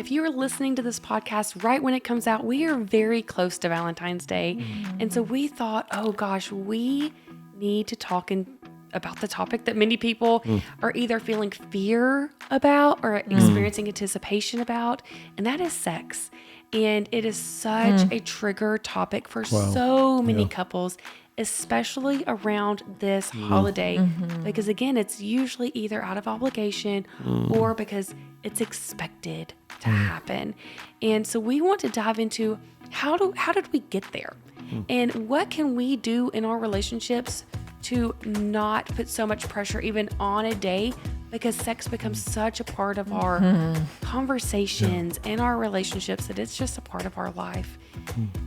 if you're listening to this podcast right when it comes out, we are very close to Valentine's Day. And so we thought, oh gosh, we need to talk about the topic that many people are either feeling fear about or experiencing anticipation about, and that is sex. And it is such a trigger topic for so many couples, especially around this holiday, because again, it's usually either out of obligation or because it's expected to happen. And so we want to dive into how did we get there? And what can we do in our relationships to not put so much pressure even on a day, because sex becomes such a part of our conversations and our relationships that it's just a part of our life.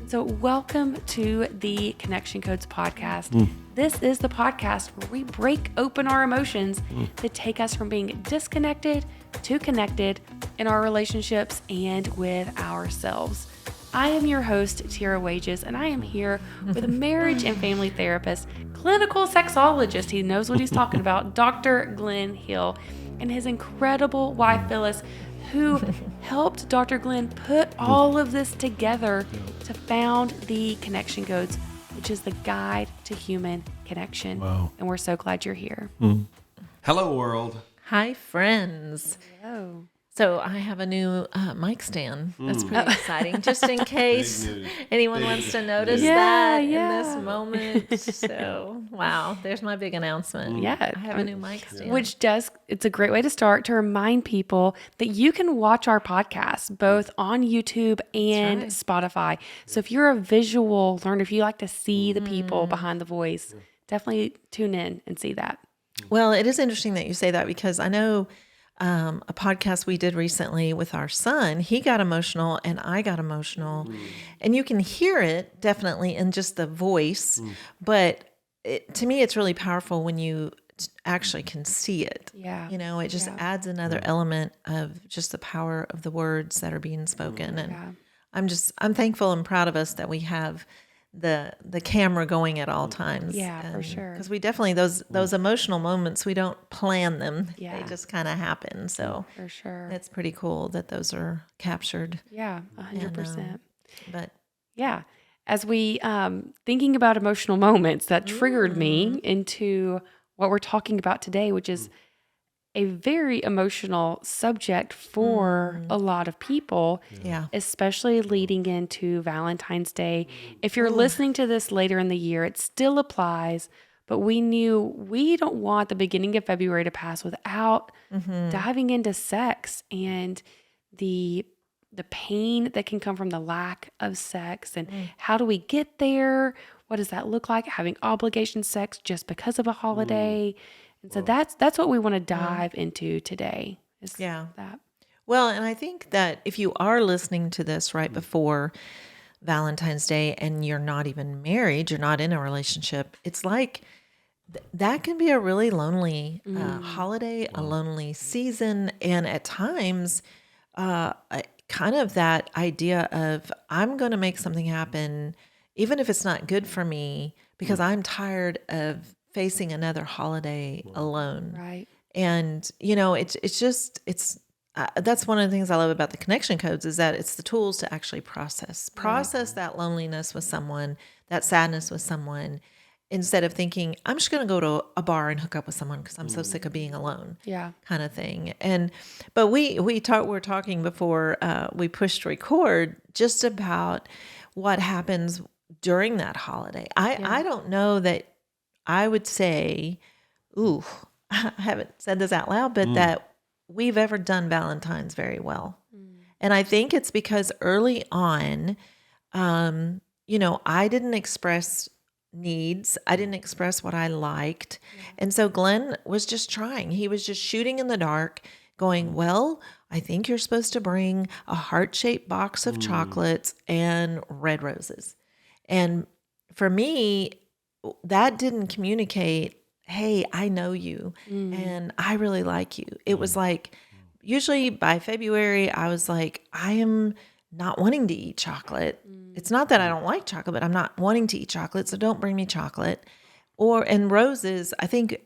So welcome to the Connection Codes podcast. This is the podcast where we break open our emotions that take us from being disconnected to connected in our relationships and with ourselves. I am your host, Tira Wages, and I am here with a marriage and family therapist, clinical sexologist, he knows what he's talking about, Dr. Glenn Hill, and his incredible wife, Phyllis, who helped Dr. Glenn put all of this together to found the Connection Codes, which is the guide to human connection. Wow. And we're so glad you're here. Hello, world. Hi, friends. Hello. So I have a new mic stand. That's pretty exciting, just in case anyone wants to notice that in this moment. So, wow, there's my big announcement. Yeah. I have a new mic stand. It's a great way to start to remind people that you can watch our podcast both on YouTube and Spotify. So if you're a visual learner, if you like to see the people behind the voice, definitely tune in and see that. Well, it is interesting that you say that, because I know a podcast we did recently with our son, he got emotional and I got emotional, and you can hear it definitely in just the voice, but to me, it's really powerful when you actually can see it. Yeah. You know, it just adds another element of just the power of the words that are being spoken. And I'm thankful and proud of us that we have the camera going at all times. Yeah, for sure. Because we definitely, those emotional moments, we don't plan them. Yeah. They just kind of happen. So For sure. it's pretty cool that those are captured. Yeah, 100%. But Yeah. As we, thinking about emotional moments, that triggered me into what we're talking about today, which is a very emotional subject for a lot of people, especially leading into Valentine's Day. If you're listening to this later in the year, it still applies, but we knew we don't want the beginning of February to pass without diving into sex and the pain that can come from the lack of sex, and how do we get there? What does that look like? Having obligation sex just because of a holiday. And so that's what we want to dive into today. Is that. Well, and I think that if you are listening to this right before Valentine's Day and you're not even married, you're not in a relationship, it's like that can be a really lonely holiday, a lonely season. And at times, kind of that idea of I'm going to make something happen, even if it's not good for me, because I'm tired of facing another holiday alone. Right. And, you know, it's that's one of the things I love about the Connection Codes, is that it's the tools to actually process that loneliness with someone, that sadness with someone, instead of thinking, I'm just going to go to a bar and hook up with someone because I'm so sick of being alone. Yeah. Kind of thing. But we're talking before we pushed record just about what happens during that holiday. I don't know that I would say, I haven't said this out loud, but that we've ever done Valentine's very well. And I think it's because early on, I didn't express needs. I didn't express what I liked. And so Glenn was just trying. He was just shooting in the dark, going, well, I think you're supposed to bring a heart-shaped box of chocolates and red roses. And for me, that didn't communicate, hey, I know you and I really like you. It was like, usually by February, I was like, I am not wanting to eat chocolate. It's not that I don't like chocolate, but I'm not wanting to eat chocolate, so don't bring me chocolate. And roses, I think,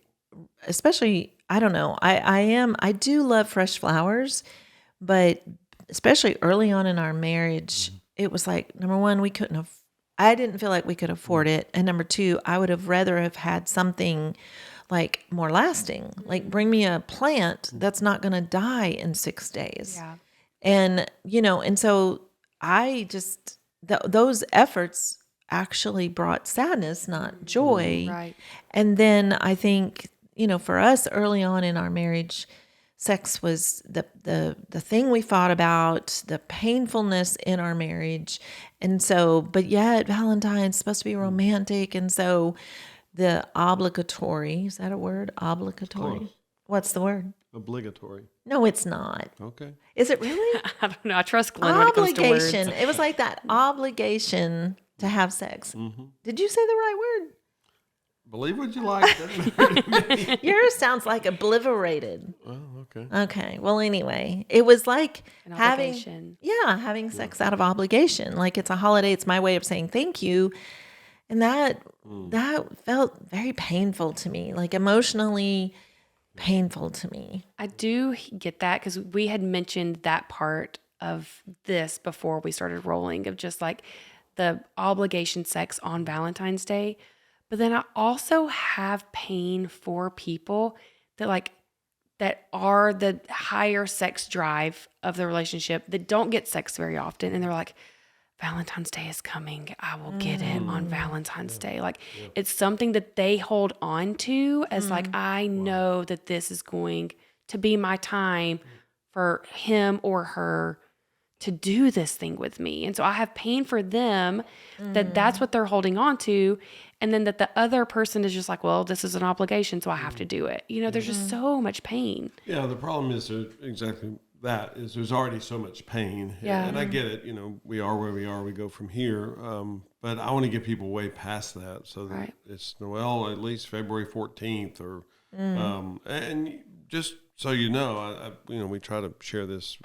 especially, I don't know, I do love fresh flowers, but especially early on in our marriage, it was like, number one, I didn't feel like we could afford it. And number two, I would have rather have had something like more lasting, like bring me a plant that's not going to die in 6 days. Yeah. And, and so I just, those efforts actually brought sadness, not joy. Right. And then I think, for us early on in our marriage, sex was the thing we fought about, the painfulness in our marriage. And so, but yet Valentine's supposed to be romantic. And so the obligatory, is that a word? Obligatory. Close. What's the word? Obligatory. No, it's not. Okay. Is it really? I don't know. I trust Glenn when it comes to words. Obligation. It was like that obligation to have sex. Did you say the right word? Believe what you like. Yours sounds like obliterated. Oh, okay. Okay. Well, anyway, it was like An having obligation. having sex out of obligation. Like it's a holiday. It's my way of saying thank you. And that felt very painful to me, like emotionally painful to me. I do get that because we had mentioned that part of this before we started rolling of just like the obligation sex on Valentine's Day. But then I also have pain for people that are the higher sex drive of the relationship that don't get sex very often. And they're like, Valentine's Day is coming. I will get it on Valentine's Day. Like it's something that they hold on to as like, I know that this is going to be my time for him or her to do this thing with me. And so I have pain for them that that's what they're holding on to. And then that the other person is just like, well, this is an obligation, so I have to do it. There's just so much pain. Yeah, the problem is exactly that is there's already so much pain. Yeah. And I get it. We are where we are. We go from here. But I want to get people way past that so that it's, well, at least February 14th or, and just so you know, we try to share this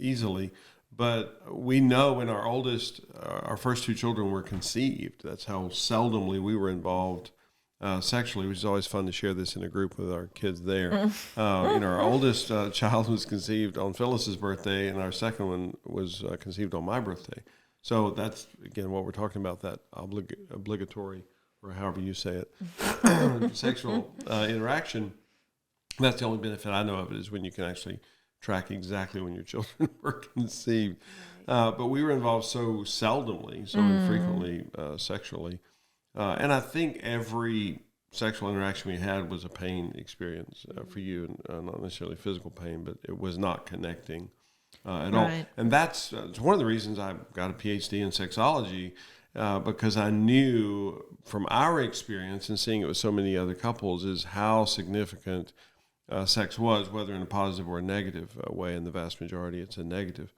easily, but we know when our first two children were conceived, that's how seldomly we were involved sexually, which is always fun to share this in a group with our kids there. Our oldest child was conceived on Phyllis's birthday, and our second one was conceived on my birthday. So that's, again, what we're talking about, that obligatory, or however you say it, sexual interaction. That's the only benefit I know of it, is when you can actually track exactly when your children were conceived. But we were involved so seldomly, so infrequently sexually. And I think every sexual interaction we had was a pain experience for you, and not necessarily physical pain, but it was not connecting at all. And that's one of the reasons I got a PhD in sexology, because I knew from our experience and seeing it with so many other couples is how significant sex was, whether in a positive or a negative way. In the vast majority, it's a negative.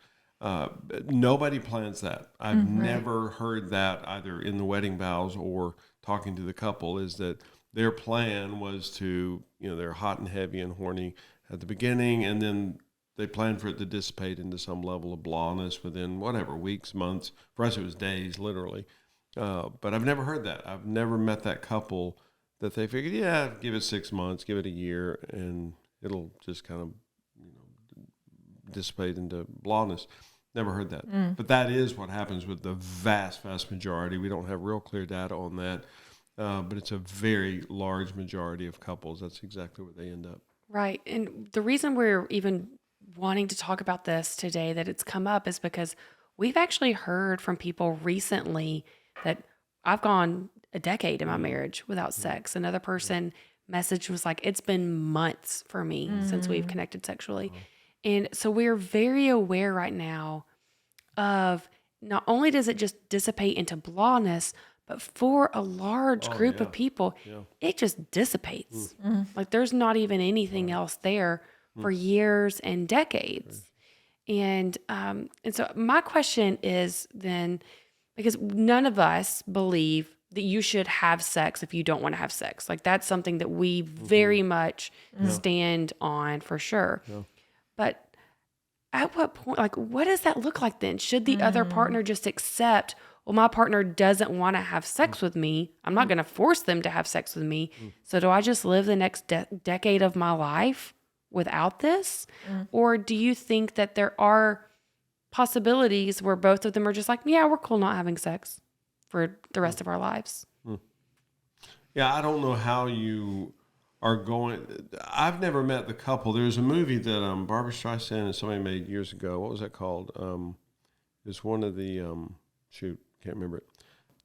Nobody plans that. I've never heard that either in the wedding vows or talking to the couple, is that their plan was to, they're hot and heavy and horny at the beginning, and then they plan for it to dissipate into some level of blahness within whatever, weeks, months. For us, it was days, literally. But I've never heard that. I've never met that couple that they figured, give it 6 months, give it a year, and it'll just kind of dissipate into blahness. Never heard that. But that is what happens with the vast, vast majority. We don't have real clear data on that, but it's a very large majority of couples. That's exactly where they end up. Right. And the reason we're even wanting to talk about this today, that it's come up, is because we've actually heard from people recently that I've gone a decade in my marriage without sex. Another person message was like, it's been months for me since we've connected sexually. And so we're very aware right now of not only does it just dissipate into blahness, but for a large group of people, it just dissipates. Like there's not even anything else there for years and decades. And so my question is then, because none of us believe that you should have sex if you don't want to have sex. Like that's something that we very much stand on for sure. But at what point, like, what does that look like then? Should the other partner just accept, well, my partner doesn't want to have sex with me. I'm not going to force them to have sex with me. So do I just live the next decade of my life without this? Or do you think that there are possibilities where both of them are just like, yeah, we're cool not having sex for the rest of our lives? Yeah, I don't know how you are going. I've never met the couple. There's a movie that Barbara Streisand and somebody made years ago. What was that called? It's one of the can't remember it.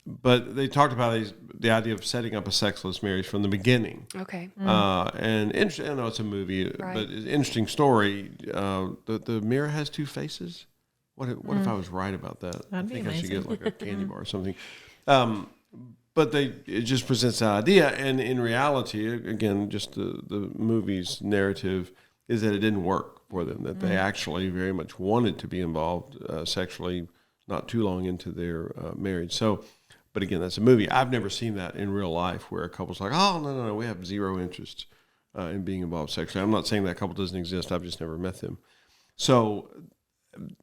But they talked about the idea of setting up a sexless marriage from the beginning. Okay. And I know it's a movie, Right. but it's an interesting story. The mirror has two faces. What if I was right about that? That'd I think be I should amazing. get like a candy bar or something. But it just presents that idea, and in reality, again, just the movie's narrative is that it didn't work for them. That they actually very much wanted to be involved sexually, not too long into their marriage. So, but again, that's a movie. I've never seen that in real life where a couple's like, oh no, we have zero interest in being involved sexually. I'm not saying that couple doesn't exist. I've just never met them. So,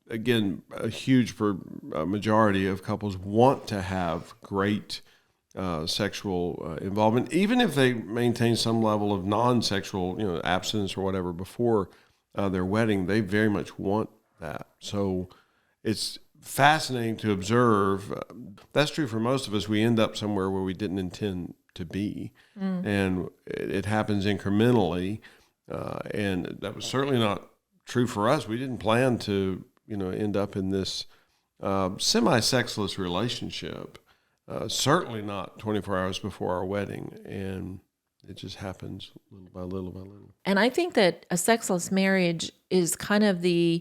again, a huge majority of couples want to have great sexual involvement, even if they maintain some level of non-sexual, abstinence or whatever before their wedding. They very much want that. So it's fascinating to observe. That's true for most of us. We end up somewhere where we didn't intend to be, and it happens incrementally. And that was certainly not true for us. We didn't plan to, end up in this semi-sexless relationship. Certainly not 24 hours before our wedding, and it just happens little by little by little. And I think that a sexless marriage is kind of you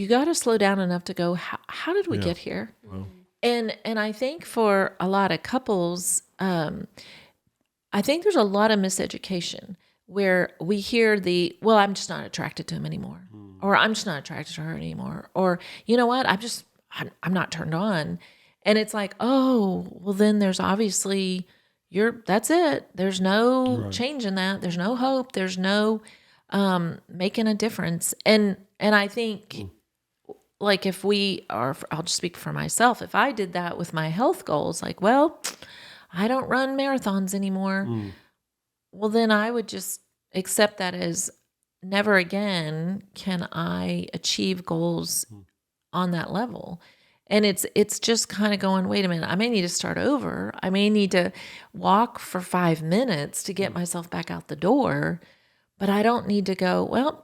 got to slow down enough to go, how did we get here? Well, And I think for a lot of couples, I think there's a lot of miseducation where we hear well, I'm just not attracted to him anymore, or I'm just not attracted to her anymore, or you know what, I'm not turned on. And it's like, oh, well, then there's obviously that's it. There's no change in that. There's no hope. There's no making a difference. And I think, like, if I'll just speak for myself. If I did that with my health goals, like, well, I don't run marathons anymore. Well, then I would just accept that as never again can I achieve goals on that level. And it's just kind of going, wait a minute, I may need to start over. I may need to walk for 5 minutes to get myself back out the door, but I don't need to go, well,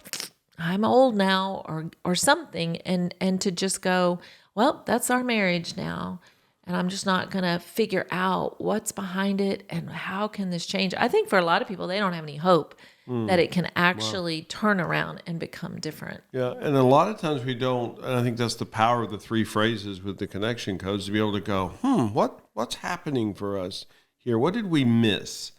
I'm old now or something, and to just go, well, that's our marriage now. And I'm just not going to figure out what's behind it and how can this change. I think for a lot of people, they don't have any hope that it can actually turn around and become different. Yeah, and a lot of times we don't, and I think that's the power of the three phrases with the connection codes, to be able to go, what's happening for us here? What did we miss?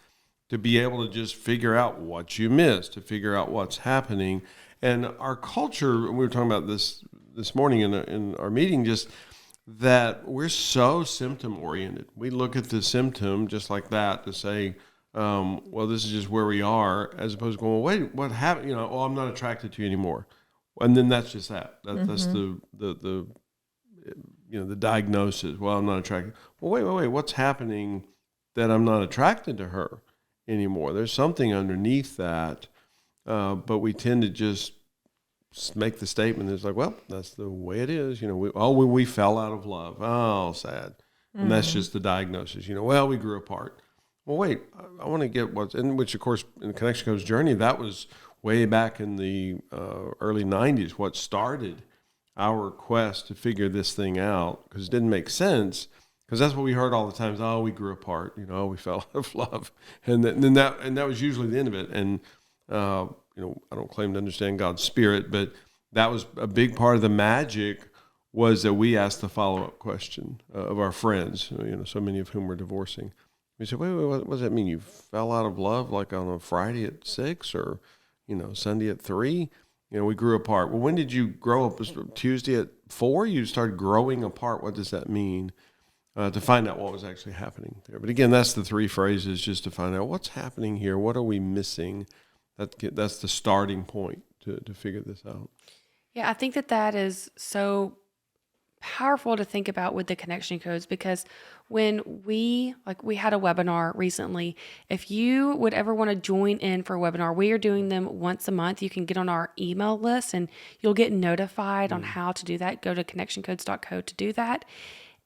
To be able to just figure out what you missed, to figure out what's happening. And our culture, we were talking about this morning in our meeting, just that we're so symptom oriented. We look at the symptom just like that to say, well, this is just where we are, as opposed to going, well, wait, what happened? I'm not attracted to you anymore. And then that's just that. That's the diagnosis. Well, I'm not attracted. Well, wait, what's happening that I'm not attracted to her anymore? There's something underneath that, but we tend to just make the statement. It's like, well, that's the way it is. We fell out of love. Oh, sad. And that's just the diagnosis. Well, we grew apart. Well, wait, I want to get which of course in Connection Code's journey, that was way back in the early 90s, what started our quest to figure this thing out, because it didn't make sense, because that's what we heard all the time. Oh, we grew apart, we fell out of love. And that was usually the end of it. And, I don't claim to understand God's spirit, but that was a big part of the magic, was that we asked the follow-up question of our friends, so many of whom were divorcing. We said, wait, what does that mean? You fell out of love like on a Friday at 6 or, Sunday at 3? We grew apart. Well, when did you grow up? Tuesday at 4? You started growing apart. What does that mean? To find out what was actually happening there. But again, that's the three phrases, just to find out what's happening here. What are we missing? That's the starting point to figure this out. Yeah, I think that is so powerful to think about with the connection codes, because when we had a webinar recently, if you would ever want to join in for a webinar, we are doing them once a month. You can get on our email list and you'll get notified on how to do that. Go to connectioncodes.co to do that.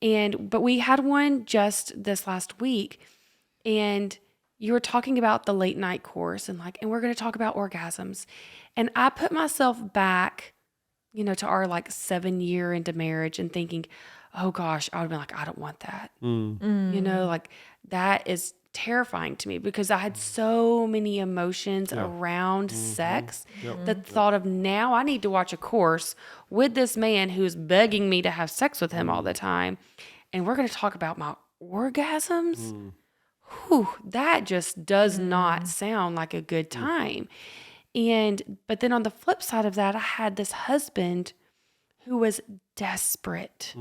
But we had one just this last week, and you were talking about the late night course and we're going to talk about orgasms. And I put myself back, to our 7 year into marriage and thinking, oh gosh, I would be I don't want that. That is terrifying to me, because I had so many emotions around sex. The thought of, now I need to watch a course with this man who's begging me to have sex with him all the time. And we're going to talk about my orgasms. Whew, that just does not sound like a good time. But then on the flip side of that, I had this husband who was desperate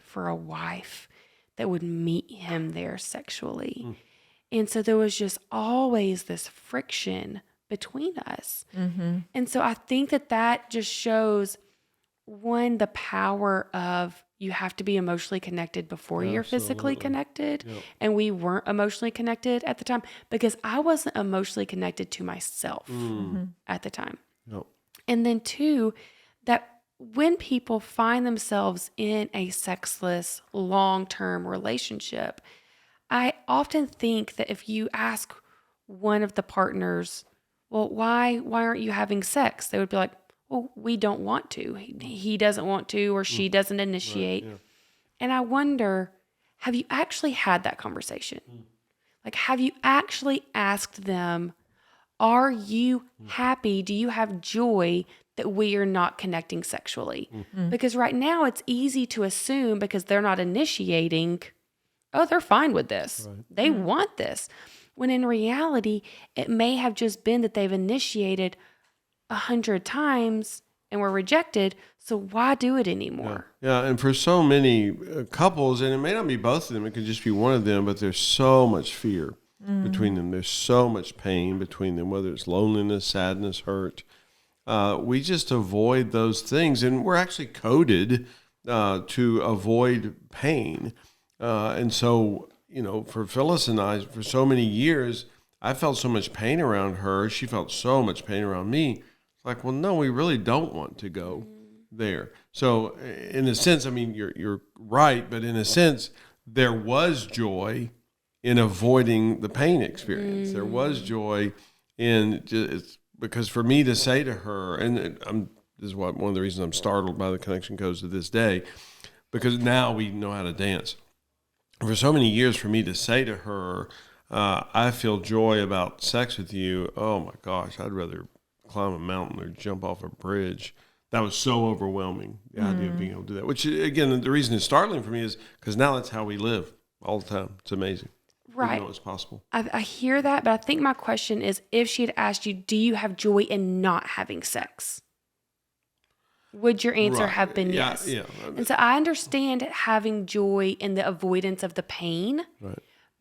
for a wife that would meet him there sexually. And so there was just always this friction between us. And so I think that just shows, one, the power of, you have to be emotionally connected before you're physically connected. Yep. And we weren't emotionally connected at the time, because I wasn't emotionally connected to myself at the time. Yep. And then 2, that when people find themselves in a sexless, long-term relationship, I often think that if you ask one of the partners, well, why aren't you having sex? They would be like, well, we don't want to. He doesn't want to, or she doesn't initiate. Right, yeah. And I wonder, have you actually had that conversation? Have you actually asked them, are you happy? Do you have joy that we are not connecting sexually? Because right now it's easy to assume, because they're not initiating, oh, they're fine with this. Right. They want this. When in reality, it may have just been that they've initiated 100 times and were rejected. So why do it anymore? Yeah. And for so many couples, and it may not be both of them, it could just be one of them, but there's so much fear between them. There's so much pain between them, whether it's loneliness, sadness, hurt. We just avoid those things, and we're actually coded to avoid pain. And so, for Phyllis and I, for so many years, I felt so much pain around her. She felt so much pain around me. Well, no, we really don't want to go there. So in a sense, I mean, you're right, but in a sense, there was joy in avoiding the pain experience. There was joy in just, because for me to say to her, and this is one of the reasons I'm startled by the connection codes to this day, because now we know how to dance. For so many years, for me to say to her, I feel joy about sex with you. Oh my gosh, I'd rather climb a mountain or jump off a bridge. That was so overwhelming, the idea of being able to do that. Which, again, the reason it's startling for me is because now that's how we live all the time. It's amazing. Right. You know it's possible. I hear that, but I think my question is, if she had asked you, do you have joy in not having sex? Would your answer have been yes? Yeah. And so I understand having joy in the avoidance of the pain. Right.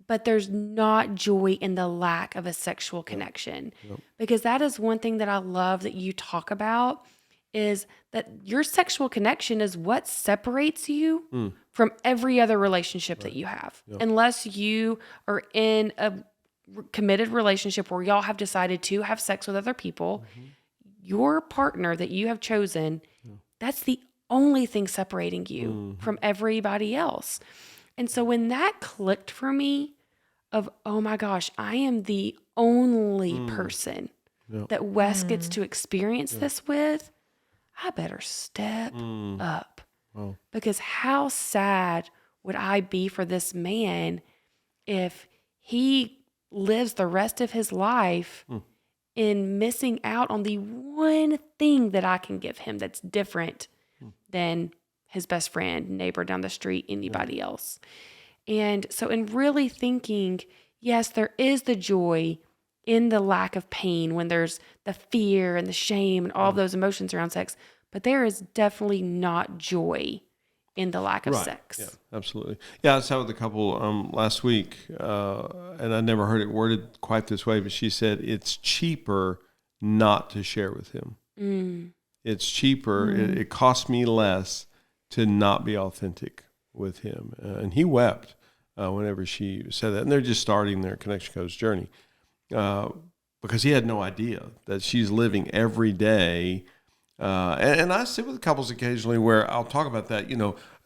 But there's not joy in the lack of a sexual connection. Yep. Because that is one thing that I love that you talk about, is that your sexual connection is what separates you from every other relationship that you have. Yep. Unless you are in a committed relationship where y'all have decided to have sex with other people, your partner that you have chosen, that's the only thing separating you from everybody else. And so when that clicked for me, of, oh my gosh, I am the only person that Wes gets to experience this with, I better step up. Wow. Because how sad would I be for this man if he lives the rest of his life in missing out on the one thing that I can give him that's different than his best friend, neighbor down the street, anybody else. And so in really thinking, yes, there is the joy in the lack of pain when there's the fear and the shame and all those emotions around sex, but there is definitely not joy in the lack of sex. Yeah, absolutely. Yeah, I was out with a couple last week, and I never heard it worded quite this way, but she said it's cheaper not to share with him. It's cheaper. It costs me less to not be authentic with him. And he wept whenever she said that. And they're just starting their connection coach journey because he had no idea that she's living every day. And I sit with couples occasionally where I'll talk about that.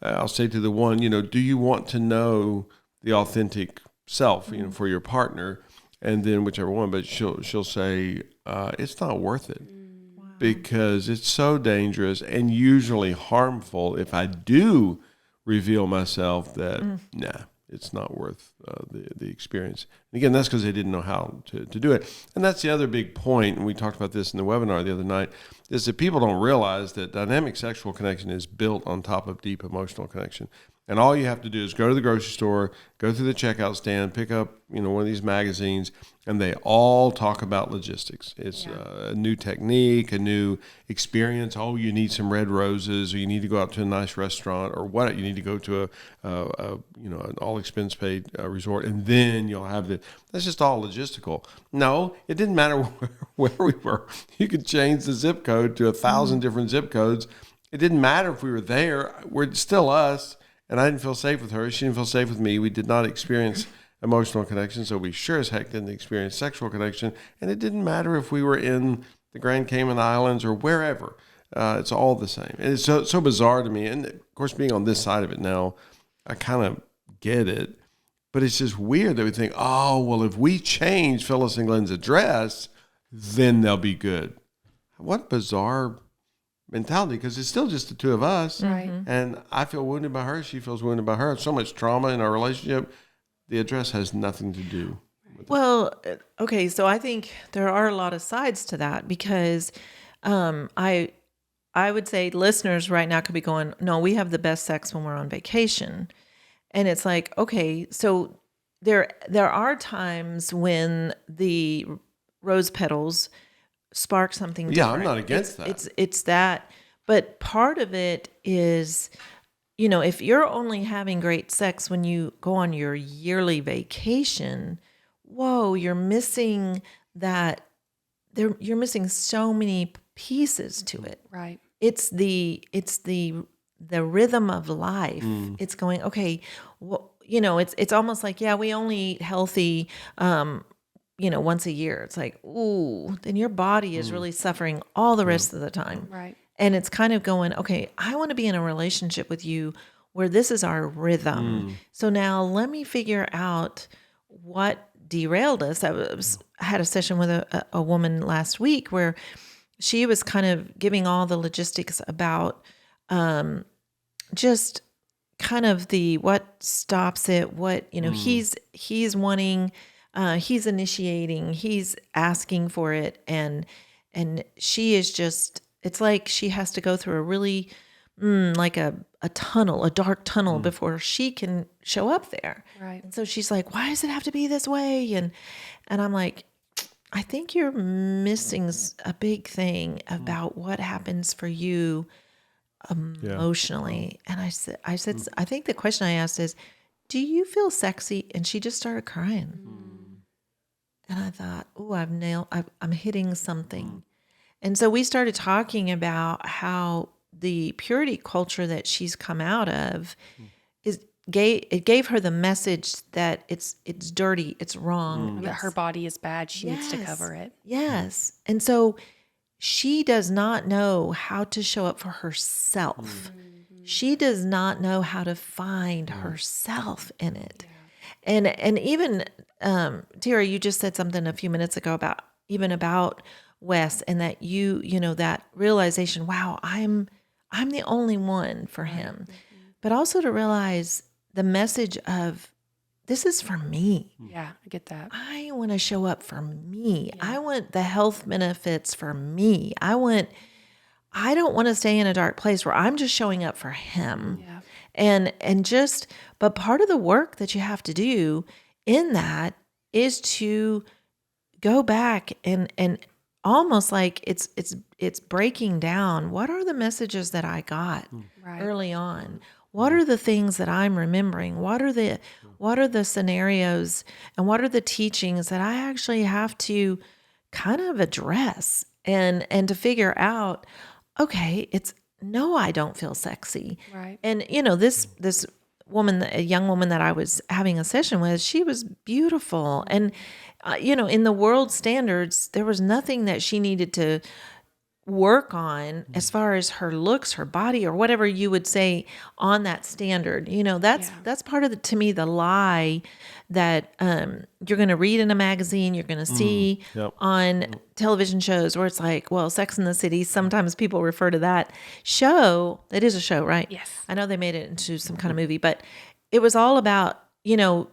I'll say to the one, do you want to know the authentic self, for your partner? And then whichever one, but she'll say, it's not worth it. Because it's so dangerous and usually harmful if I do reveal myself that, nah, it's not worth the experience. And again, that's because they didn't know how to do it. And that's the other big point, and we talked about this in the webinar the other night, is that people don't realize that dynamic sexual connection is built on top of deep emotional connection. And all you have to do is go to the grocery store, go through the checkout stand, pick up, one of these magazines, and they all talk about logistics. It's a new technique, a new experience. Oh, you need some red roses, or you need to go out to a nice restaurant, or what? You need to go to an all expense paid resort, and then you'll have the. That's just all logistical. No, it didn't matter where we were. You could change the zip code to 1,000 different zip codes. It didn't matter if we were there. We're still us. And I didn't feel safe with her. She didn't feel safe with me. We did not experience emotional connection, so we sure as heck didn't experience sexual connection. And it didn't matter if we were in the Grand Cayman Islands or wherever. It's all the same. And it's so bizarre to me. And, of course, being on this side of it now, I kind of get it. But it's just weird that we think, oh, well, if we change Phyllis and Glenn's address, then they'll be good. What bizarre mentality, because it's still just the two of us. Right. And I feel wounded by her. She feels wounded by her. So much trauma in our relationship. The address has nothing to do with it. Well, okay. So I think there are a lot of sides to that because I would say listeners right now could be going, no, we have the best sex when we're on vacation. And it's like, okay, so there are times when the rose petals spark something different. Yeah, I'm not against that. It's that, but part of it is, if you're only having great sex when you go on your yearly vacation, whoa, you're missing that. You're missing so many pieces to it. Right. It's the rhythm of life. It's going, okay, well, it's almost like, yeah, we only eat healthy, once a year. It's like, ooh, then your body is really suffering all the rest of the time. Right. And it's kind of going, okay, I want to be in a relationship with you where this is our rhythm. So now let me figure out what derailed us. I had a session with a woman last week where she was kind of giving all the logistics about just kind of the what stops it, what, he's wanting. He's initiating, he's asking for it. And she is just, it's like she has to go through a really, like a tunnel, a dark tunnel before she can show up there. Right. And so she's like, why does it have to be this way? And I'm like, I think you're missing a big thing about what happens for you emotionally. And I said, I think the question I asked is, do you feel sexy? And she just started crying. And I thought, oh, I'm hitting something. And so we started talking about how the purity culture that she's come out of gave her the message that it's dirty, it's wrong. That her body is bad. She needs to cover it. Yes. And so she does not know how to show up for herself. She does not know how to find herself in it. And even Tara, you just said something a few minutes ago about Wes, and that that realization, wow, I'm the only one for him. But also to realize the message of this is for me. Yeah, I get that. I want to show up for me. I want the health benefits for me. I don't want to stay in a dark place where I'm just showing up for him. Yeah. But part of the work that you have to do in that is to go back and almost like it's breaking down. What are the messages that I got early on? What are the things that I'm remembering? What are the scenarios and what are the teachings that I actually have to kind of address and to figure out, okay, it's no, I don't feel sexy. Right. And this woman, a young woman that I was having a session with, she was beautiful, and in the world standards, there was nothing that she needed to work on as far as her looks, her body, or whatever you would say on that standard. That's part of to me, the lie that you're going to read in a magazine, you're going to see on television shows where it's like, well, Sex and the City, sometimes people refer to that show. It is a show, right? Yes. I know they made it into some kind of movie, but it was all about,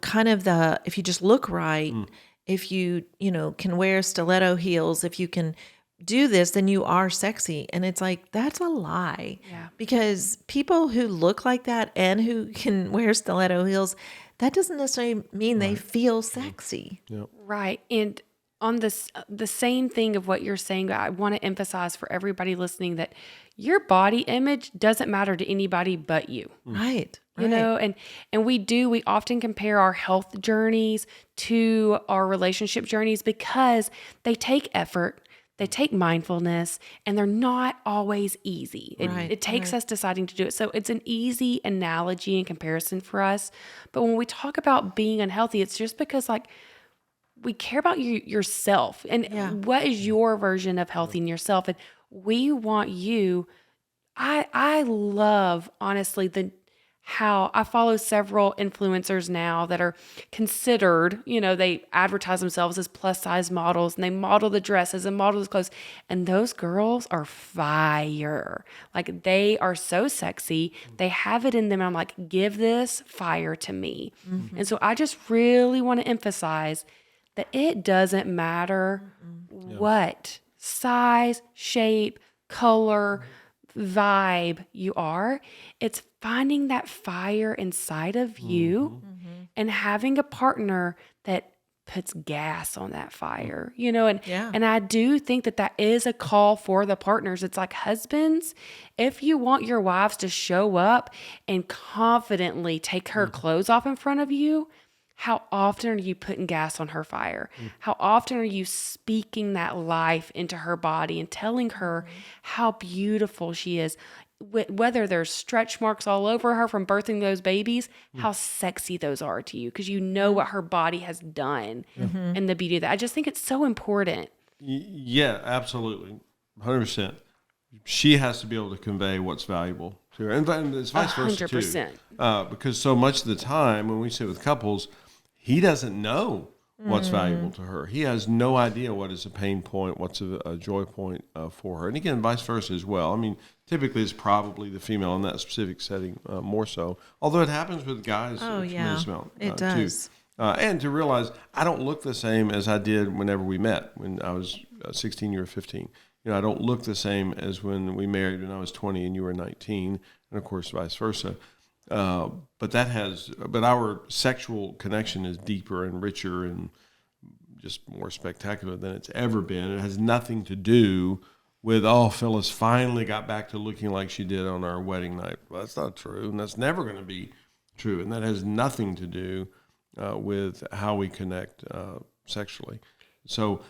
kind of if you just look right, if you, can wear stiletto heels, if you can do this, then you are sexy. And it's like, that's a lie. Yeah. Because people who look like that and who can wear stiletto heels, that doesn't necessarily mean they feel sexy. Yep. Right. And on this, the same thing of what you're saying, I want to emphasize for everybody listening that your body image doesn't matter to anybody but you. Right. And we often compare our health journeys to our relationship journeys because they take effort. They take mindfulness, and they're not always easy. It takes us deciding to do it. So it's an easy analogy and comparison for us. But when we talk about being unhealthy, it's just because we care about yourself and what is your version of healthy in yourself. And we want you. I love, honestly, how I follow several influencers now that are considered, they advertise themselves as plus size models and they model the dresses and model the clothes. And those girls are fire. Like, they are so sexy. They have it in them. And I'm like, give this fire to me. Mm-hmm. And so I just really want to emphasize that it doesn't matter what size, shape, color, vibe you are. It's finding that fire inside of you and having a partner that puts gas on that fire, and I do think that is a call for the partners. It's like, husbands, if you want your wives to show up and confidently take her clothes off in front of you, how often are you putting gas on her fire? How often are you speaking that life into her body and telling her how beautiful she is? Whether there's stretch marks all over her from birthing those babies, how sexy those are to you, because you know what her body has done and the beauty of that. I just think it's so important. Yeah, absolutely. 100%. She has to be able to convey what's valuable to her. And it's vice versa, 100%. too. Because so much of the time when we sit with couples, he doesn't know what's valuable to her. He has no idea what is a pain point, what's a joy point for her. And again, vice versa as well. I mean, typically it's probably the female in that specific setting more so, although it happens with guys. Oh, yeah, it Too. does. And to realize I don't look the same as I did whenever we met when I was 16, you were 15. I don't look the same as when we married when I was 20 and you were 19, and of course vice versa. But our sexual connection is deeper and richer and just more spectacular than it's ever been. It has nothing to do with, Phyllis finally got back to looking like she did on our wedding night. Well, that's not true, and that's never going to be true. And that has nothing to do with how we connect sexually. So,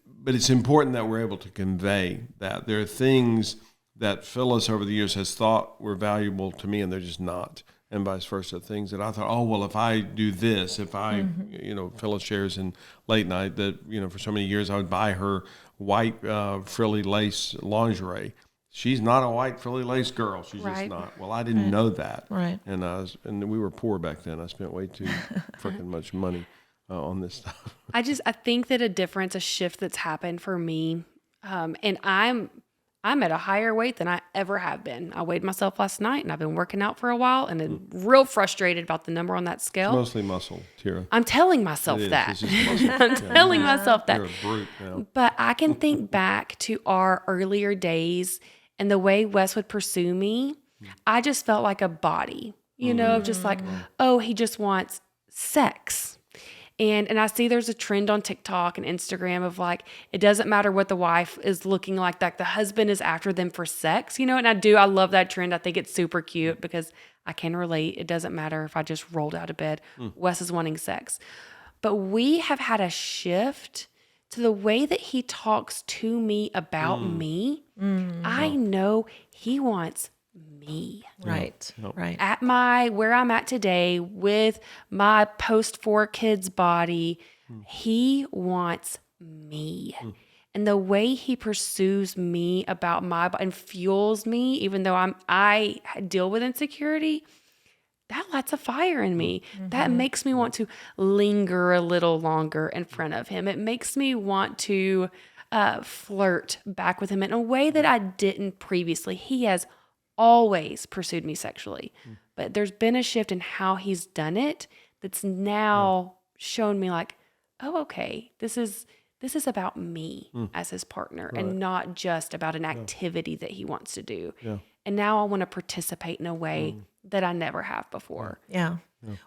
but it's important that we're able to convey that. There are things that Phyllis over the years has thought were valuable to me, and they're just not, and vice versa. Things that I thought, if I do this, if I, Phyllis shares in late night that, for so many years I would buy her white frilly lace lingerie. She's not a white frilly lace girl. She's just not. Well, I didn't know that. Right. And we were poor back then. I spent way too freaking much money on this stuff. I think that a shift that's happened for me, and I'm at a higher weight than I ever have been. I weighed myself last night, and I've been working out for a while, and I'm real frustrated about the number on that scale. It's mostly muscle, Tira. I'm telling myself that. It's just muscle. I'm telling myself that. You're a brute now. But I can think back to our earlier days and the way Wes would pursue me. I just felt like a body, just like, he just wants sex. And I see there's a trend on TikTok and Instagram of like, it doesn't matter what the wife is looking like the husband is after them for sex, and I love that trend. I think it's super cute because I can relate. It doesn't matter if I just rolled out of bed. Wes is wanting sex. But we have had a shift to the way that he talks to me about me, I know he wants me. Right. Right. At where I'm at today with my post 4 kids body, he wants me. And the way he pursues me about my body and fuels me, even though I deal with insecurity, that lights a fire in me. That makes me want to linger a little longer in front of him. It makes me want to flirt back with him in a way that I didn't previously. He has always pursued me sexually, but there's been a shift in how he's done it that's now shown me like, oh, okay, this is about me as his partner and not just about an activity that he wants to do. And now I want to participate in a way that I never have before. Yeah.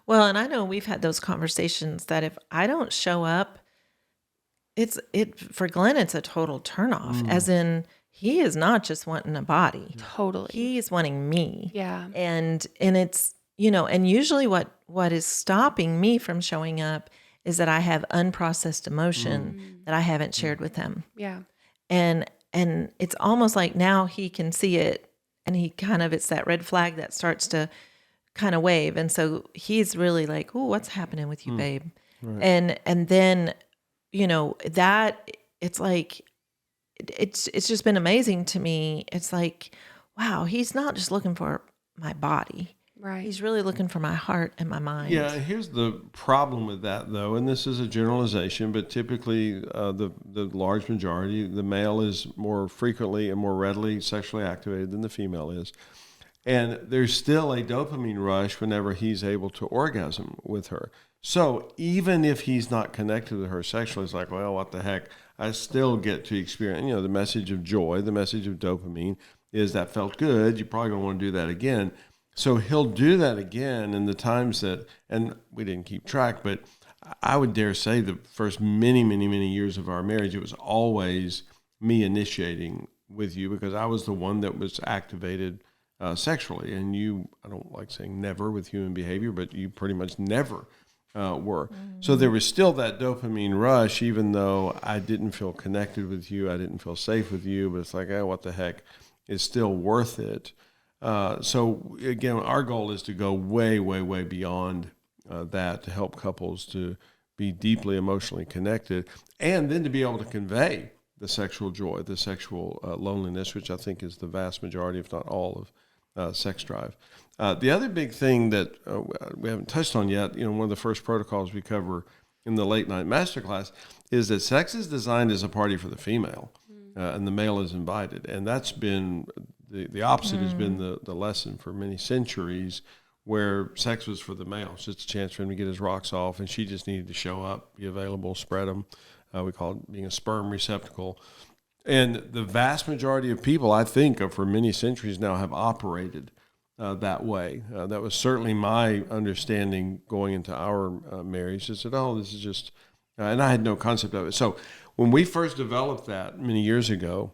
Well, and I know we've had those conversations that if I don't show up, for Glenn, it's a total turnoff, as in he is not just wanting a body. Totally. He is wanting me. Yeah. And it's, and usually what is stopping me from showing up is that I have unprocessed emotion that I haven't shared with him. Yeah. And it's almost like now he can see it, and it's that red flag that starts to kind of wave. And so he's really like, "Oh, what's happening with you, babe?" Right. And then, that it's like, it's just been amazing to me. It's like, wow, he's not just looking for my body. Right. He's really looking for my heart and my mind. Yeah, here's the problem with that, though, and this is a generalization, but typically the large majority, the male is more frequently and more readily sexually activated than the female is. And there's still a dopamine rush whenever he's able to orgasm with her. So even if he's not connected with her sexually, it's like, well, what the heck? I still get to experience, the message of joy, the message of dopamine is that felt good. You're probably going to want to do that again. So he'll do that again in the times that, and we didn't keep track, but I would dare say the first many, many, many years of our marriage, it was always me initiating with you because I was the one that was activated sexually. And you, I don't like saying never with human behavior, but you pretty much never were. Mm-hmm. So there was still that dopamine rush, even though I didn't feel connected with you, I didn't feel safe with you, but it's like, oh, what the heck, it's still worth it. So again, our goal is to go way, way, way beyond that to help couples to be deeply emotionally connected and then to be able to convey the sexual joy, the sexual loneliness, which I think is the vast majority, if not all, of sex drive. The other big thing that we haven't touched on yet, one of the first protocols we cover in the late night masterclass is that sex is designed as a party for the female and the male is invited. And that's been the opposite has been the lesson for many centuries, where sex was for the male. It's just a chance for him to get his rocks off, and she just needed to show up, be available, spread them. We call it being a sperm receptacle. And the vast majority of people, I think, for many centuries now have operated that way. That was certainly my understanding going into our marriage. I said, this is just, and I had no concept of it. So when we first developed that many years ago,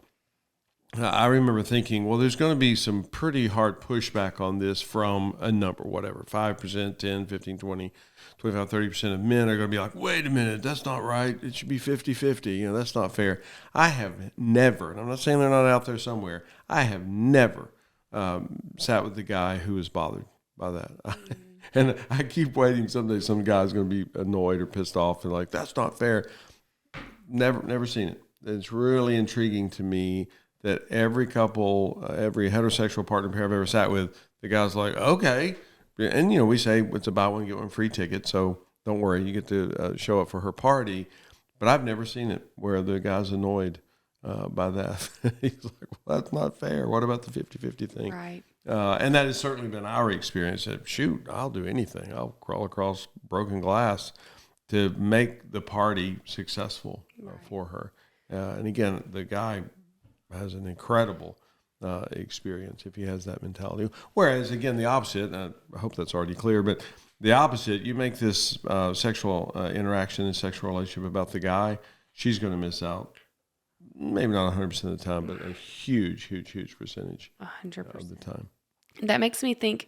I remember thinking, well, there's going to be some pretty hard pushback on this from a number, whatever, 5%, 10, 15, 20, 25, 30% of men are going to be like, wait a minute, that's not right. It should be 50-50. That's not fair. I have never, and I'm not saying they're not out there somewhere, I have never sat with the guy who was bothered by that. And I keep waiting someday some guy's going to be annoyed or pissed off and like, that's not fair. Never seen it. It's really intriguing to me that every couple, every heterosexual partner pair I've ever sat with, the guy's like, okay. And, we say it's a buy one, get one free ticket. So don't worry, you get to show up for her party. But I've never seen it where the guy's annoyed by that. He's like, well, that's not fair. What about the 50-50 thing? Right. And that has certainly been our experience. That, shoot, I'll do anything. I'll crawl across broken glass to make the party successful for her. And again, the guy has an incredible experience if he has that mentality. Whereas, again, the opposite, and I hope that's already clear, but the opposite, you make this sexual interaction and sexual relationship about the guy, she's going to miss out. Maybe not 100% of the time, but a huge, huge, huge percentage 100% of the time. That makes me think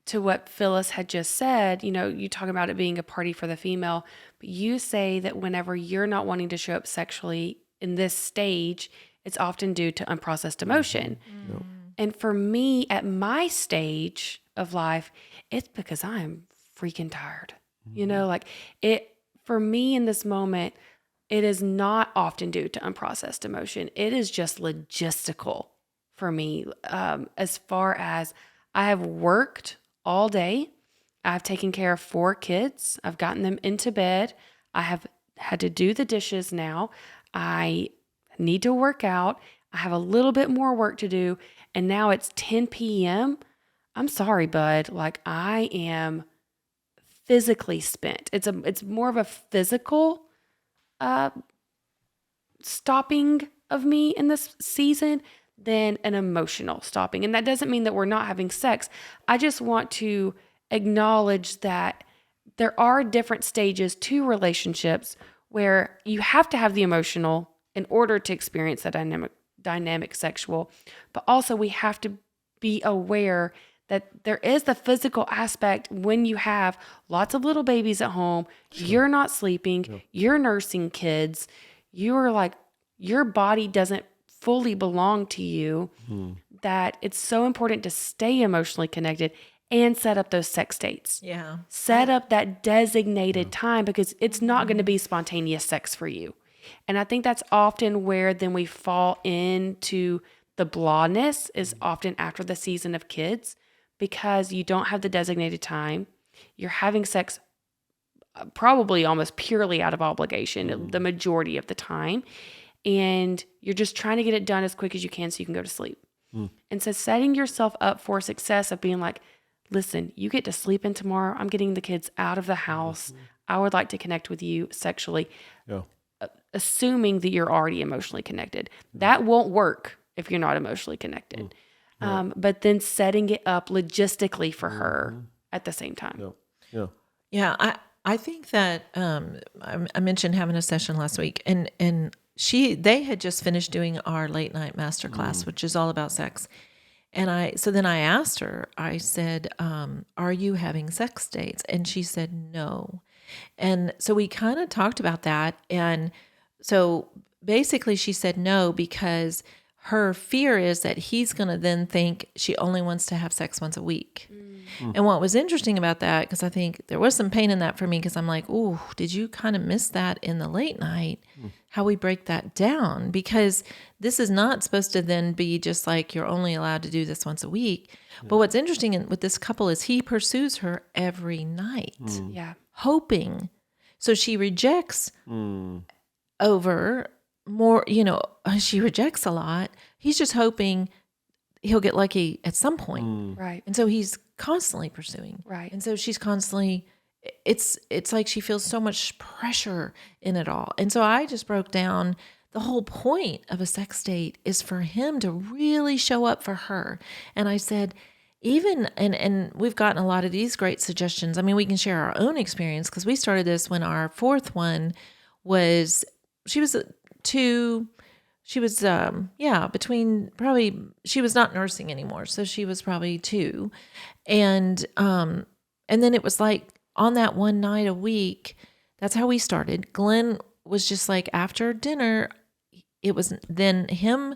to what Phyllis had just said, you talk about it being a party for the female, but you say that whenever you're not wanting to show up sexually in this stage, it's often due to unprocessed emotion. Yep. And for me, at my stage of life, it's because I'm freaking tired. For me in this moment, it is not often due to unprocessed emotion. It is just logistical for me. As far as I have worked all day, I've taken care of 4 kids. I've gotten them into bed. I have had to do the dishes now. I need to work out. I have a little bit more work to do. And now it's 10 p.m. I'm sorry, bud. Like, I am physically spent. It's more of a physical stopping of me in this season than an emotional stopping. And that doesn't mean that we're not having sex. I just want to acknowledge that there are different stages to relationships where you have to have the emotional in order to experience that dynamic sexual, but also we have to be aware that there is the physical aspect when you have lots of little babies at home, you're not sleeping, you're nursing kids, you're like, your body doesn't fully belong to you, that it's so important to stay emotionally connected and set up those sex dates. Yeah. Set up that designated time, because it's not going to be spontaneous sex for you. And I think that's often where then we fall into the blahness, is often after the season of kids, because you don't have the designated time. You're having sex probably almost purely out of obligation the majority of the time. And you're just trying to get it done as quick as you can so you can go to sleep. And so setting yourself up for success of being like, listen, you get to sleep in tomorrow. I'm getting the kids out of the house. I would like to connect with you sexually. Yeah. Assuming that you're already emotionally connected. That won't work if you're not emotionally connected. But then setting it up logistically for her at the same time. Yeah. I think that I mentioned having a session last week, and they had just finished doing our late night masterclass, which is all about sex. And so then I asked her, I said, are you having sex dates? And she said, no. And so we kind of talked about that. And so basically she said no, because her fear is that he's going to then think she only wants to have sex once a week. And what was interesting about that, because I think there was some pain in that for me, because I'm like, ooh, did you kind of miss that in the late night, how we break that down? Because this is not supposed to then be just like you're only allowed to do this once a week. But what's interesting with this couple is he pursues her every night, hoping. So she rejects over more, she rejects a lot. He's just hoping he'll get lucky at some point. Right. And so he's constantly pursuing. Right. And so she's constantly, it's like she feels so much pressure in it all. And so I just broke down the whole point of a sex date is for him to really show up for her. And I said, and we've gotten a lot of these great suggestions. I mean, we can share our own experience, because we started this when our 4th one was, she was 2. She was, between probably, she was not nursing anymore. So she was probably 2. And then it was like on that one night a week, that's how we started. Glenn was just like, after dinner, it was then him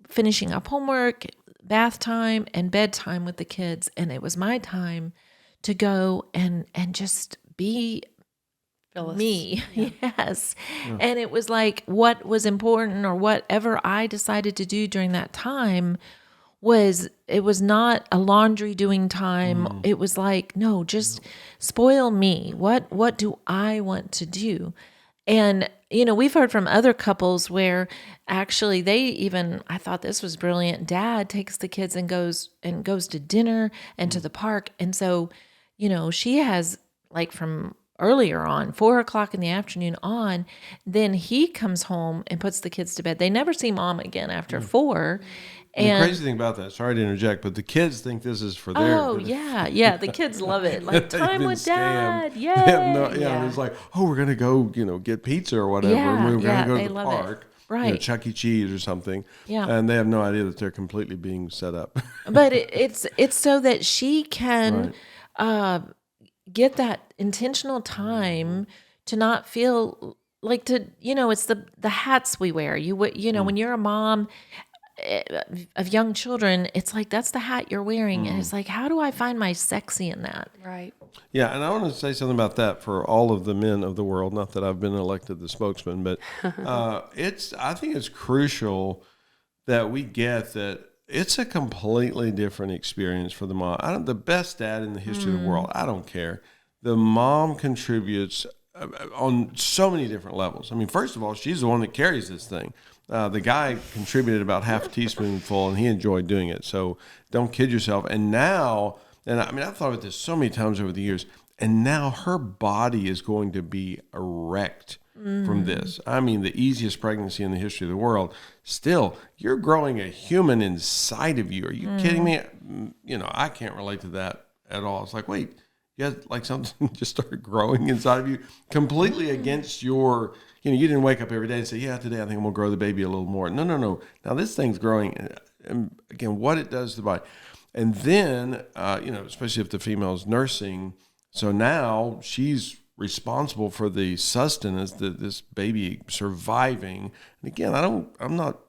finishing up homework, bath time, and bedtime with the kids. And it was my time to go and just be Phyllis. Me. Yeah. Yes. Yeah. And it was like what was important, or whatever I decided to do during that time it was not a laundry doing time. It was like, no, just spoil me. What do I want to do? And, we've heard from other couples where actually I thought this was brilliant. Dad takes the kids and goes to dinner and to the park. And so, she has, like, from earlier on, 4:00 in the afternoon on, then he comes home and puts the kids to bed. They never see mom again after 4. And the crazy thing about that, sorry to interject, but the kids think this is for their. Oh, yeah. The kids love it. Like, time with dad. Yeah. It's like, we're going to go, get pizza or whatever. And we're going to go to the park. Right. Chuck E. Cheese or something. Yeah. And they have no idea that they're completely being set up. But it's so that she can get that intentional time to not feel like it's the hats we wear. When you're a mom of young children, it's like that's the hat you're wearing, and it's like, how do I find my sexy in that? Right. Yeah, and I want to say something about that for all of the men of the world. Not that I've been elected the spokesman, but I think it's crucial that we get that it's a completely different experience for the mom. The best dad in the history of the world, I don't care. The mom contributes on so many different levels. I mean, first of all, she's the one that carries this thing. The guy contributed about half a teaspoonful, and he enjoyed doing it. So don't kid yourself. And now, I've thought about this so many times over the years, and now her body is going to be erect from this. I mean, the easiest pregnancy in the history of the world. Still, you're growing a human inside of you. Are you kidding me? I can't relate to that at all. It's like, wait, you had like something just started growing inside of you completely against your, you didn't wake up every day and say, yeah, today I think I'm going to grow the baby a little more. No. Now this thing's growing. And again, what it does to the body. And then, especially if the female's nursing. So now she's responsible for the sustenance that this baby surviving. And again, I'm not,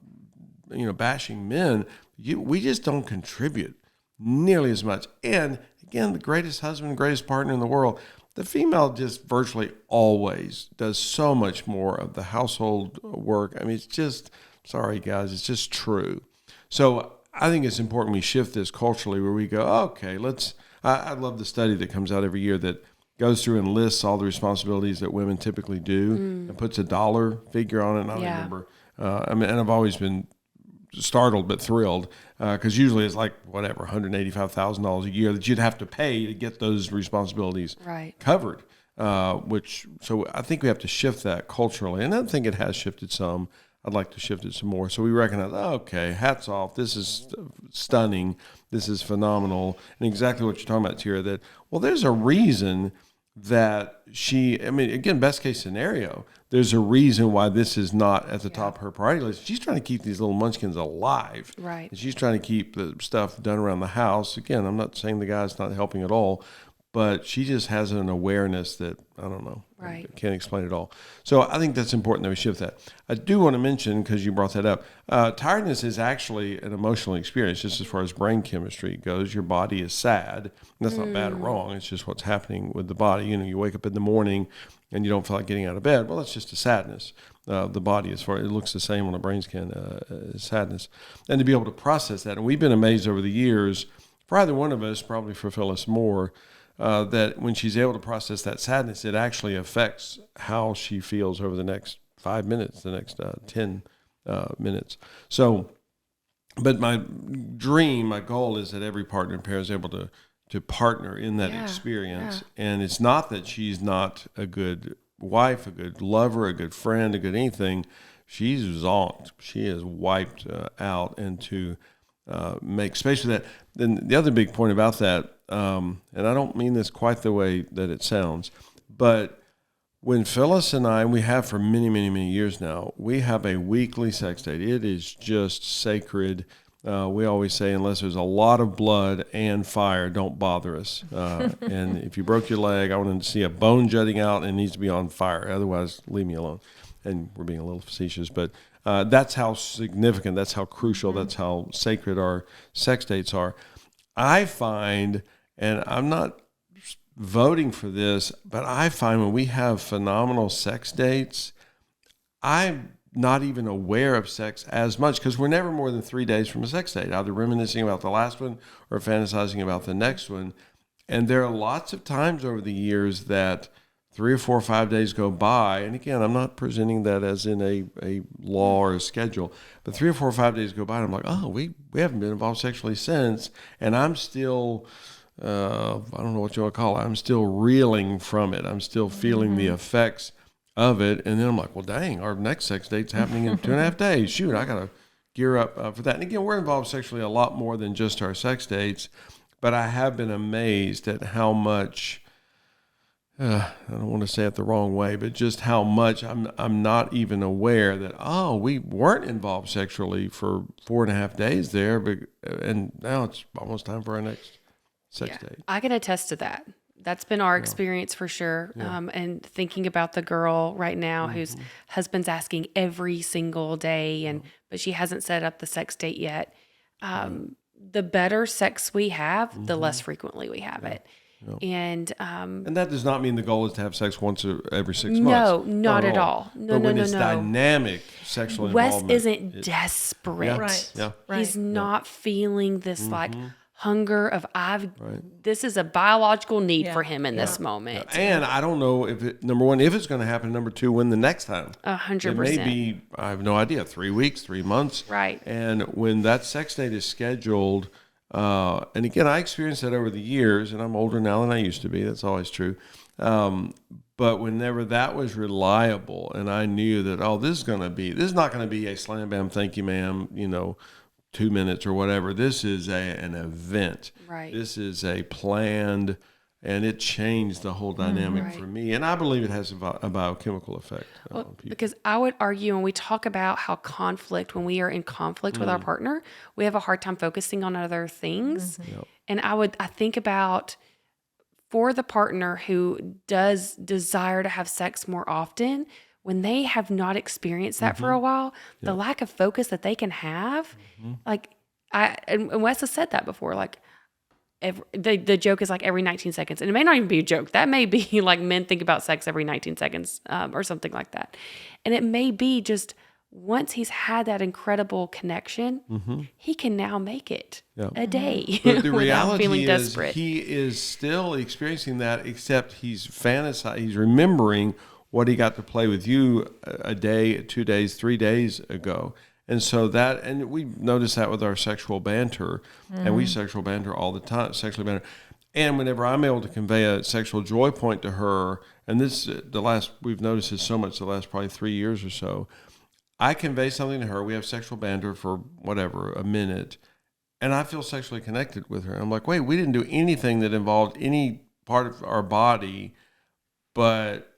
bashing men. We just don't contribute nearly as much. And again, the greatest husband, greatest partner in the world, the female just virtually always does so much more of the household work. I mean, it's just, sorry guys, it's just true. So I think it's important we shift this culturally where we go, okay, I love the study that comes out every year that goes through and lists all the responsibilities that women typically do and puts a dollar figure on it. And I remember, and I've always been startled but thrilled because usually it's like $185,000 a year that you'd have to pay to get those responsibilities covered. So I think we have to shift that culturally, and I think it has shifted some. I'd like to shift it some more. So we recognize, okay, hats off. This is stunning. This is phenomenal, and exactly what you're talking about, Tira. That there's a reason that again, best case scenario, there's a reason why this is not at the top of her priority list. She's trying to keep these little munchkins alive. Right. And she's trying to keep the stuff done around the house. Again, I'm not saying the guy's not helping at all, but she just has an awareness that, I don't know. Right. I can't explain it all. So I think that's important that we shift that. I do want to mention, because you brought that up, tiredness is actually an emotional experience, just as far as brain chemistry goes. Your body is sad. And that's not bad or wrong. It's just what's happening with the body. You wake up in the morning and you don't feel like getting out of bed. Well, that's just a sadness. The body, it looks the same on a brain scan, sadness. And to be able to process that. And we've been amazed over the years, for either one of us, probably for Phyllis more, that when she's able to process that sadness, it actually affects how she feels over the next 5 minutes, the next 10 minutes. So, but my goal is that every partner and pair is able to partner in that experience. Yeah. And it's not that she's not a good wife, a good lover, a good friend, a good anything. She's zonked. She is wiped out, and to make space for that. Then the other big point about that, and I don't mean this quite the way that it sounds, but when Phyllis and I, we have for many, many, many years now, we have a weekly sex date. It is just sacred. We always say, unless there's a lot of blood and fire, don't bother us. And if you broke your leg, I want to see a bone jutting out and it needs to be on fire. Otherwise, leave me alone. And we're being a little facetious, but that's how significant, that's how crucial, that's how sacred our sex dates are. I find, and I'm not voting for this, but I find when we have phenomenal sex dates, I'm not even aware of sex as much because we're never more than 3 days from a sex date, either reminiscing about the last one or fantasizing about the next one. And there are lots of times over the years that 3 or 4 or 5 days go by. And again, I'm not presenting that as in a law or a schedule, but 3 or 4 or 5 days go by and I'm like, oh, we haven't been involved sexually since. And I'm still, I don't know what you want to call it. I'm still reeling from it. I'm still feeling the effects of it. And then I'm like, well, dang, our next sex date's happening in 2.5 days. Shoot, I got to gear up for that. And again, we're involved sexually a lot more than just our sex dates, but I have been amazed at how much I don't want to say it the wrong way, but just how much I'm not even aware that, we weren't involved sexually for 4.5 days there, and now it's almost time for our next sex date. I can attest to that. That's been our experience for sure. And thinking about the girl right now whose husband's asking every single day, but she hasn't set up the sex date yet. The better sex we have, the less frequently we have it. And that does not mean the goal is to have sex once every 6 months. No, not at all. No, but when it's dynamic sexual Wes involvement. isn't desperate. Yeah. Right. Yeah. He's not feeling this like hunger of this is a biological need for him in this moment. And I don't know if number one, if it's going to happen. Number two, when the next time. 100%. It may be, I have no idea, 3 weeks, 3 months. Right. And when that sex date is scheduled, and again, I experienced that over the years, and I'm older now than I used to be. That's always true. But whenever that was reliable, and I knew that, this is not going to be a slam bam, thank you, ma'am, 2 minutes or whatever. This is an event. Right. This is a planned, and it changed the whole dynamic for me. And I believe it has a biochemical effect on people. Because I would argue when we talk about how when we are in conflict with our partner, we have a hard time focusing on other things. And I think about for the partner who does desire to have sex more often, when they have not experienced that for a while, the lack of focus that they can have, and Wes has said that before, like the joke is like every 19 seconds, and it may not even be a joke. That may be like men think about sex every 19 seconds or something like that. And it may be just once he's had that incredible connection, he can now make it a day But the without reality feeling is desperate. he is still experiencing that, except he's he's remembering what he got to play with you a day, 2 days, 3 days ago. And so and we notice that with our sexual banter, and we sexual banter all the time, sexually banter. And whenever I'm able to convey a sexual joy point to her, and we've noticed this so much the last probably 3 years or so, I convey something to her, we have sexual banter for whatever, a minute, and I feel sexually connected with her. I'm like, wait, we didn't do anything that involved any part of our body, but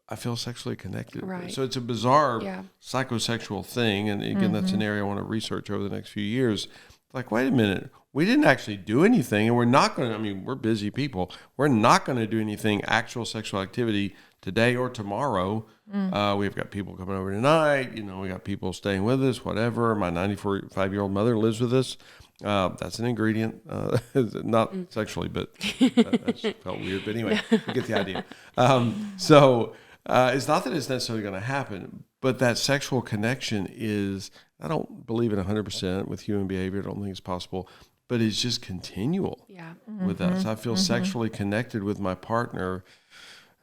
I feel sexually connected. Right. So it's a bizarre psychosexual thing. And again, that's an area I want to research over the next few years. Like, wait a minute, we didn't actually do anything, and we're not going to, we're busy people. We're not going to do anything, actual sexual activity today or tomorrow. We've got people coming over tonight. We got people staying with us, whatever. My 95-year-old mother lives with us. That's an ingredient, not sexually, but that just felt weird. But anyway, you get the idea. It's not that it's necessarily going to happen, but that sexual connection is, I don't believe in 100% with human behavior. I don't think it's possible, but it's just continual with that. So I feel sexually connected with my partner.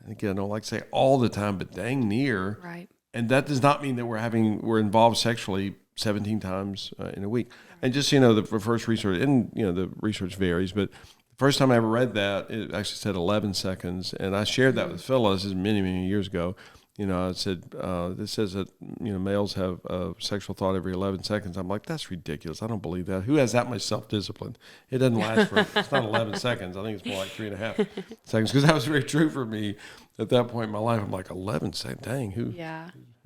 And again, I don't like to say all the time, but dang near. Right. And that does not mean that we're involved sexually 17 times in a week. And just, the first research, and, the research varies, but the first time I ever read that, it actually said 11 seconds. And I shared that with Phyllis many, many years ago. I said, this says that, males have sexual thought every 11 seconds. I'm like, that's ridiculous. I don't believe that. Who has that much self-discipline? It doesn't last it's not 11 seconds. I think it's more like 3.5 seconds, because that was very true for me at that point in my life. I'm like, 11 seconds, dang, who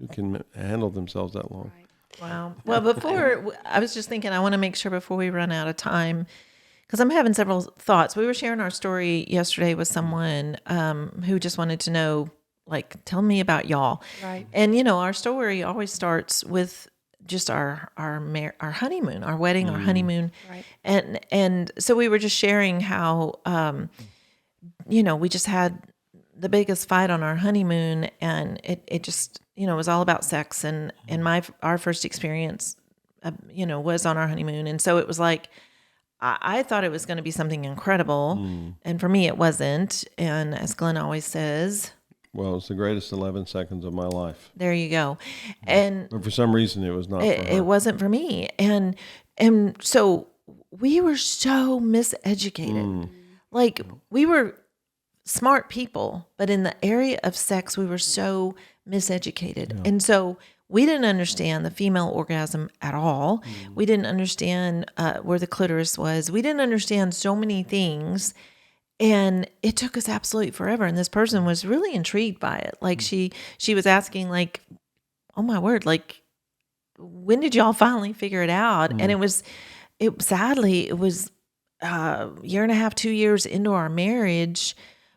can handle themselves that long? Right. Wow. Well, I was just thinking, I want to make sure before we run out of time, because I'm having several thoughts. We were sharing our story yesterday with someone who just wanted to know, like, tell me about y'all. Right. And, our story always starts with just our honeymoon, our wedding, our honeymoon. Right. And so we were just sharing how, we just had the biggest fight on our honeymoon, and it just, it was all about sex. And our first experience, was on our honeymoon. And so it was like, I thought it was going to be something incredible. And for me, it wasn't. And as Glenn always says, well, it's the greatest 11 seconds of my life. There you go. And but for some reason, it was not for her. It wasn't for me. And so we were so miseducated. Like, we were smart people, but in the area of sex, we were so miseducated. Yeah. And so we didn't understand the female orgasm at all. We didn't understand where the clitoris was. We didn't understand so many things. And it took us absolutely forever. And this person was really intrigued by it. Like she was asking like, oh my word, like when did y'all finally figure it out? And it was year and a half, 2 years into our marriage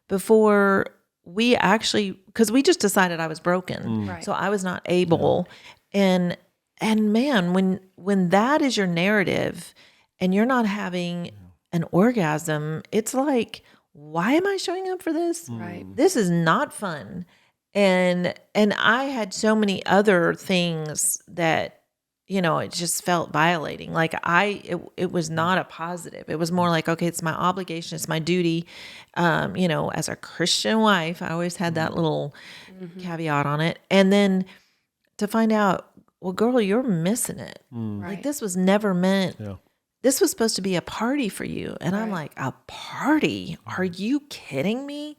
before we actually, because we just decided I was broken. Right. So I was not able. And man, when that is your narrative and you're not having an orgasm, it's like, why am I showing up for this? Right. This is not fun. And I had so many other things that, it just felt violating. Like it was not a positive. It was more like, okay, it's my obligation, it's my duty. As a Christian wife, I always had that little caveat on it. And then to find out, well, girl, you're missing it. Right. Like this was never meant. Yeah. This was supposed to be a party for you. And I'm Right. like, a party? Are you kidding me?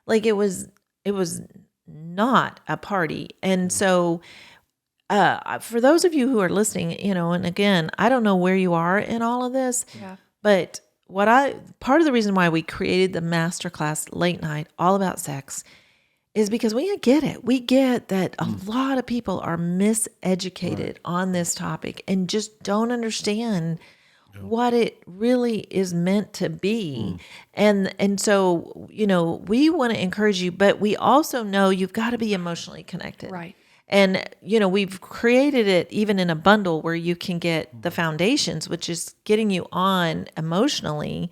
Like it was not a party. And so for those of you who are listening, and again, I don't know where you are in all of this, Yeah. but part of the reason why we created the masterclass late night all about sex is because we get it. We get that a lot of people are miseducated on this topic and just don't understand what it really is meant to be. And so, we want to encourage you, but we also know you've got to be emotionally connected. Right. And, we've created it even in a bundle where you can get the foundations, which is getting you on emotionally,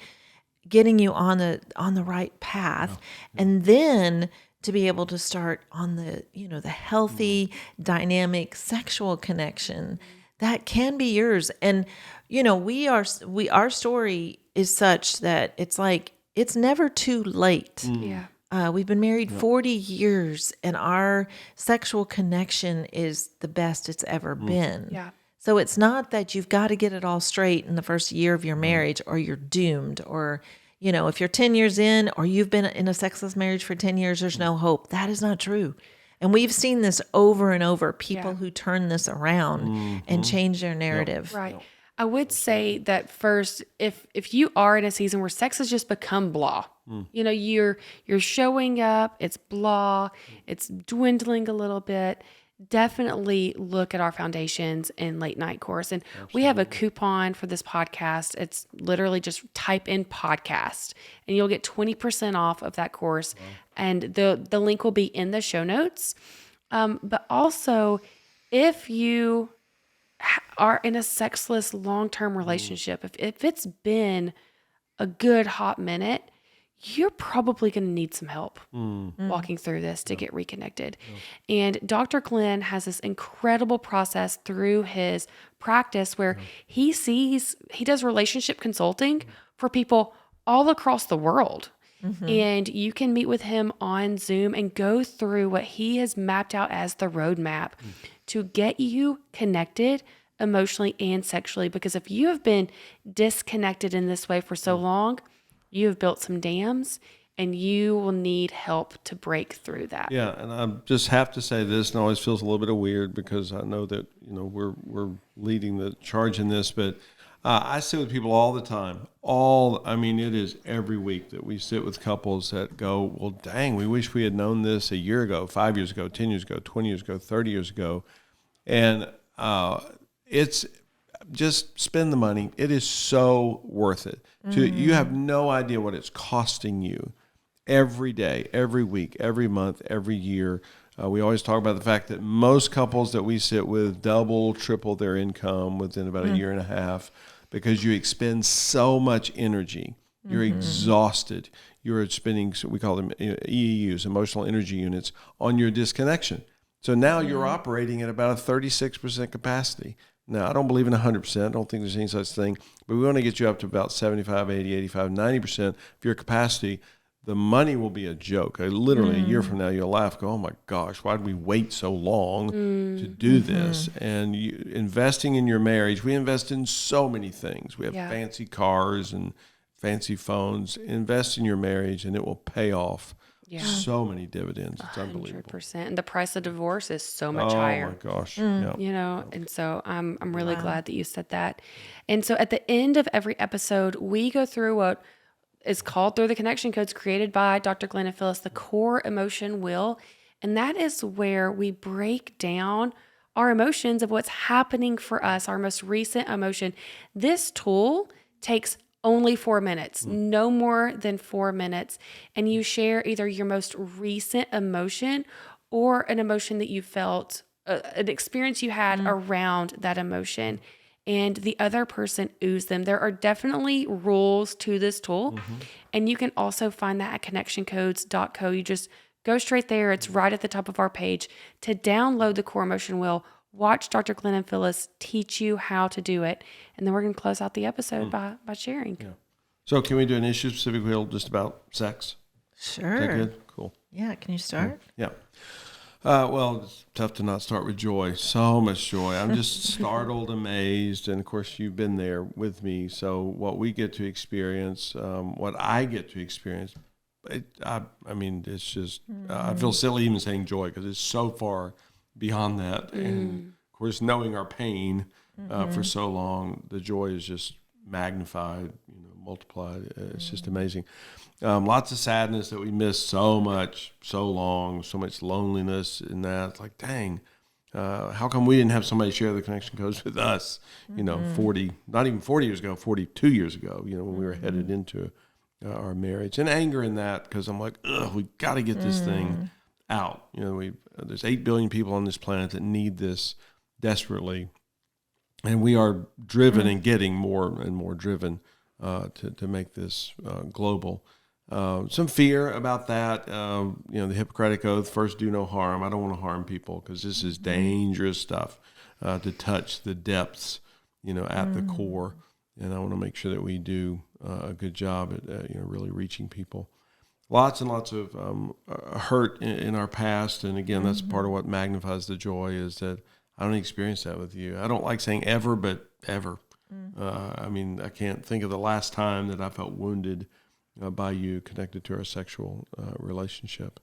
getting you on the right path. And then to be able to start on the healthy, dynamic sexual connection that can be yours. And, our story is such that it's like, it's never too late. Yeah. We've been married 40 years and our sexual connection is the best it's ever been. Yeah. So it's not that you've got to get it all straight in the first year of your marriage or you're doomed, or, if you're 10 years in or you've been in a sexless marriage for 10 years, there's no hope. That is not true. And we've seen this over and over, people who turn this around and change their narrative. Right. I would say that first, if you are in a season where sex has just become blah, you're showing up, it's blah, it's dwindling a little bit, definitely look at our Foundations and Late Night course. And we have a coupon for this podcast. It's literally just type in podcast and you'll get 20% off of that course. And the link will be in the show notes. But also, if you are in a sexless long-term relationship, if it's been a good hot minute, you're probably going to need some help walking through this to get reconnected. And Dr. Glenn has this incredible process through his practice where he does relationship consulting for people all across the world. And you can meet with him on Zoom and go through what he has mapped out as the roadmap to get you connected emotionally and sexually. Because if you have been disconnected in this way for so long, you have built some dams and you will need help to break through that. Yeah, and I just have to say this, and it always feels a little bit of weird because I know that we're leading the charge in this, but I sit with people all the time. It is every week that we sit with couples that go, well, dang, we wish we had known this a year ago, 5 years ago, 10 years ago, 20 years ago, 30 years ago. And it's just spend the money. It is so worth it. You have no idea what it's costing you every day, every week, every month, every year. We always talk about the fact that most couples that we sit with double, triple their income within about a year and a half because you expend so much energy. You're exhausted. You're spending, we call them EEUs, emotional energy units, on your disconnection. So now you're operating at about a 36% capacity. Now, I don't believe in 100%. I don't think there's any such thing. But we want to get you up to about 75, 80, 85, 90% of your capacity. The money will be a joke. Literally, a year from now, you'll laugh, go, oh my gosh, why did we wait so long to do this? And investing in your marriage, we invest in so many things. We have fancy cars and fancy phones. Invest in your marriage, and it will pay off so many dividends. It's unbelievable. 100%. And the price of divorce is so much higher. Oh my gosh. Yeah. And so I'm really glad that you said that. And so at the end of every episode, we go through what is called through the connection codes created by Dr. Glenn and Phyllis, the core emotion wheel. And that is where we break down our emotions of what's happening for us, our most recent emotion. This tool takes only 4 minutes, no more than 4 minutes. And you share either your most recent emotion or an emotion that you felt, an experience you had around that emotion. And the other person oohs them. There are definitely rules to this tool. And you can also find that at connectioncodes.co. You just go straight there. It's right at the top of our page. To download the core emotion wheel, watch Dr. Glenn and Phyllis teach you how to do it. And then we're going to close out the episode by sharing. Yeah. So can we do an issue-specific wheel just about sex? Sure. Is that good? Cool. Yeah. Can you start? Yeah. Well, it's tough to not start with joy. So much joy. I'm just startled, amazed, and of course you've been there with me. So what we get to experience, what I get to experience, I mean, it's just, I feel silly even saying joy because it's so far beyond that. And of course, knowing our pain for so long, the joy is just magnified, multiplied. It's just amazing. Lots of sadness that we missed so much, so long, so much loneliness in that. It's like, dang, how come we didn't have somebody share the connection codes with us, 40, not even 40 years ago, 42 years ago, when we were headed into our marriage. And anger in that because I'm like, we got to get this thing out. There's 8 billion people on this planet that need this desperately. And we are driven and getting more and more driven to make this global. Some fear about that. The Hippocratic Oath, first do no harm. I don't want to harm people because this is dangerous stuff to touch the depths, at the core. And I want to make sure that we do a good job at really reaching people. Lots and lots of hurt in our past. And again, that's part of what magnifies the joy is that I don't experience that with you. I don't like saying ever, but ever. I can't think of the last time that I felt wounded by you connected to our sexual relationship.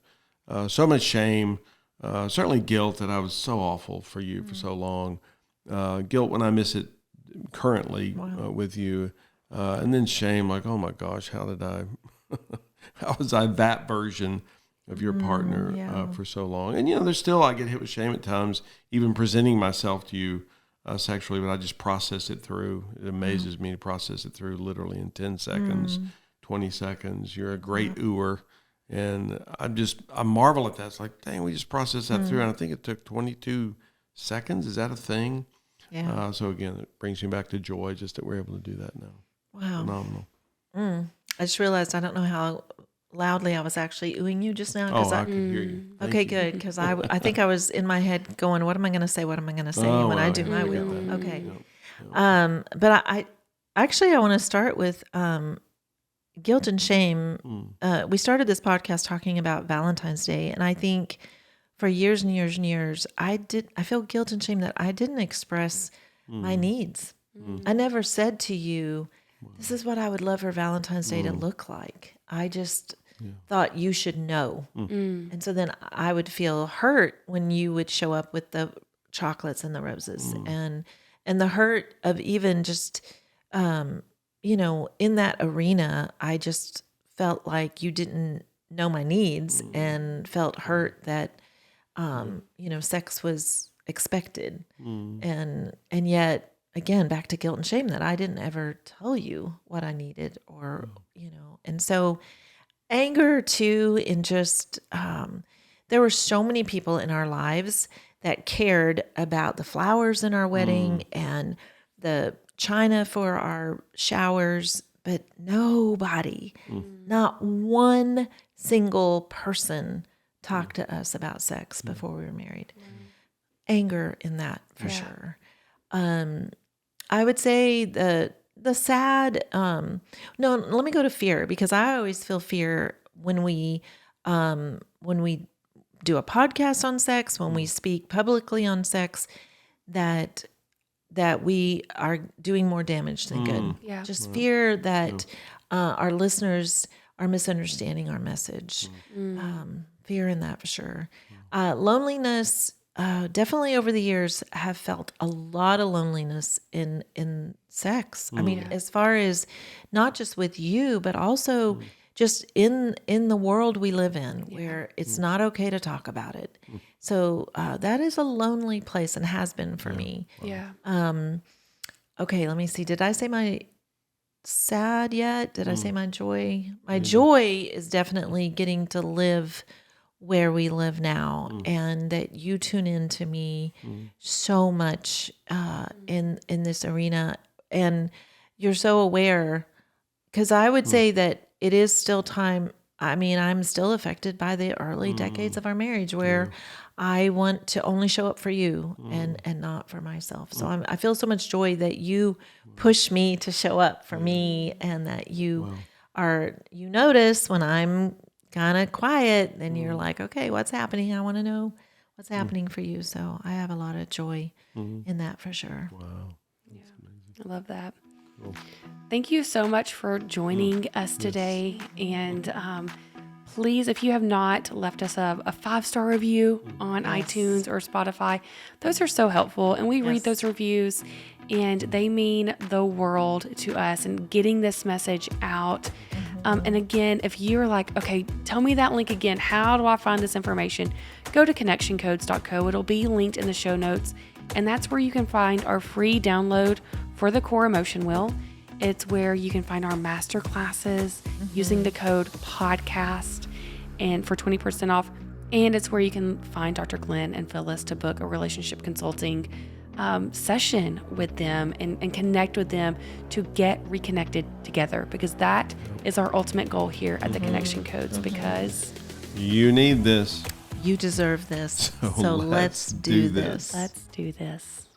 So much shame, certainly guilt that I was so awful for you for so long. Guilt when I miss it currently with you. And then shame, like, oh my gosh, how was I that version of your partner for so long? And, there's still, I get hit with shame at times, even presenting myself to you sexually, but I just process it through. It amazes me to process it through literally in 10 seconds, 20 seconds. You're a great ooher. And I marvel at that. It's like, dang, we just processed that through. And I think it took 22 seconds. Is that a thing? Yeah. So again, it brings me back to joy just that we're able to do that now. Wow. Phenomenal. I just realized I don't know how loudly I was actually oohing you just now. I could hear you. Okay, good. Because I think I was in my head going, what am I going to say? What am I going to say when I do my wheel? Okay. But I want to start with guilt and shame. We started this podcast talking about Valentine's Day. And I think for years and years and years, I feel guilt and shame that I didn't express my needs. I never said to you, this is what I would love for Valentine's Day to look like. I just thought you should know. And so then I would feel hurt when you would show up with the chocolates and the roses and the hurt of even just, in that arena, I just felt like you didn't know my needs and felt hurt that, sex was expected. And yet, again, back to guilt and shame that I didn't ever tell you what I needed or, and so anger too, in just, there were so many people in our lives that cared about the flowers in our wedding and the china for our showers, but nobody, not one single person talked to us about sex before we were married. Anger in that for sure. I would say the sad, no, let me go to fear because I always feel fear when we do a podcast on sex, when we speak publicly on sex, that we are doing more damage than good. Yeah. Just fear that our listeners are misunderstanding our message. Fear in that for sure. Loneliness definitely over the years have felt a lot of loneliness in sex. I mean, as far as not just with you, but also just in the world we live in, where it's not okay to talk about it. So that is a lonely place and has been for me. Yeah. Okay, let me see. Did I say my sad yet? Did I say my joy? My joy is definitely getting to live where we live now, and that you tune into me so much in this arena, and you're so aware. Because I would say that it is still time. I mean, I'm still affected by the early decades of our marriage, where I want to only show up for you and not for myself. So I feel so much joy that you push me to show up for me, and that you notice when I'm kind of quiet, then you're like, okay, what's happening? I want to know what's happening for you. So I have a lot of joy in that for sure. Wow. I love that. Cool. Thank you so much for joining us today. And please, if you have not left us a 5-star review on iTunes or Spotify, those are so helpful. And we read those reviews, and they mean the world to us and getting this message out. And again, if you're like, okay, tell me that link again. How do I find this information? Go to connectioncodes.co. It'll be linked in the show notes. And that's where you can find our free download for the Core Emotion Wheel. It's where you can find our master classes using the code podcast and for 20% off. And it's where you can find Dr. Glenn and Phyllis to book a relationship consulting session with them and connect with them to get reconnected together, because that is our ultimate goal here at the Connection Codes, because you need this. You deserve this. So let's do this. Let's do this.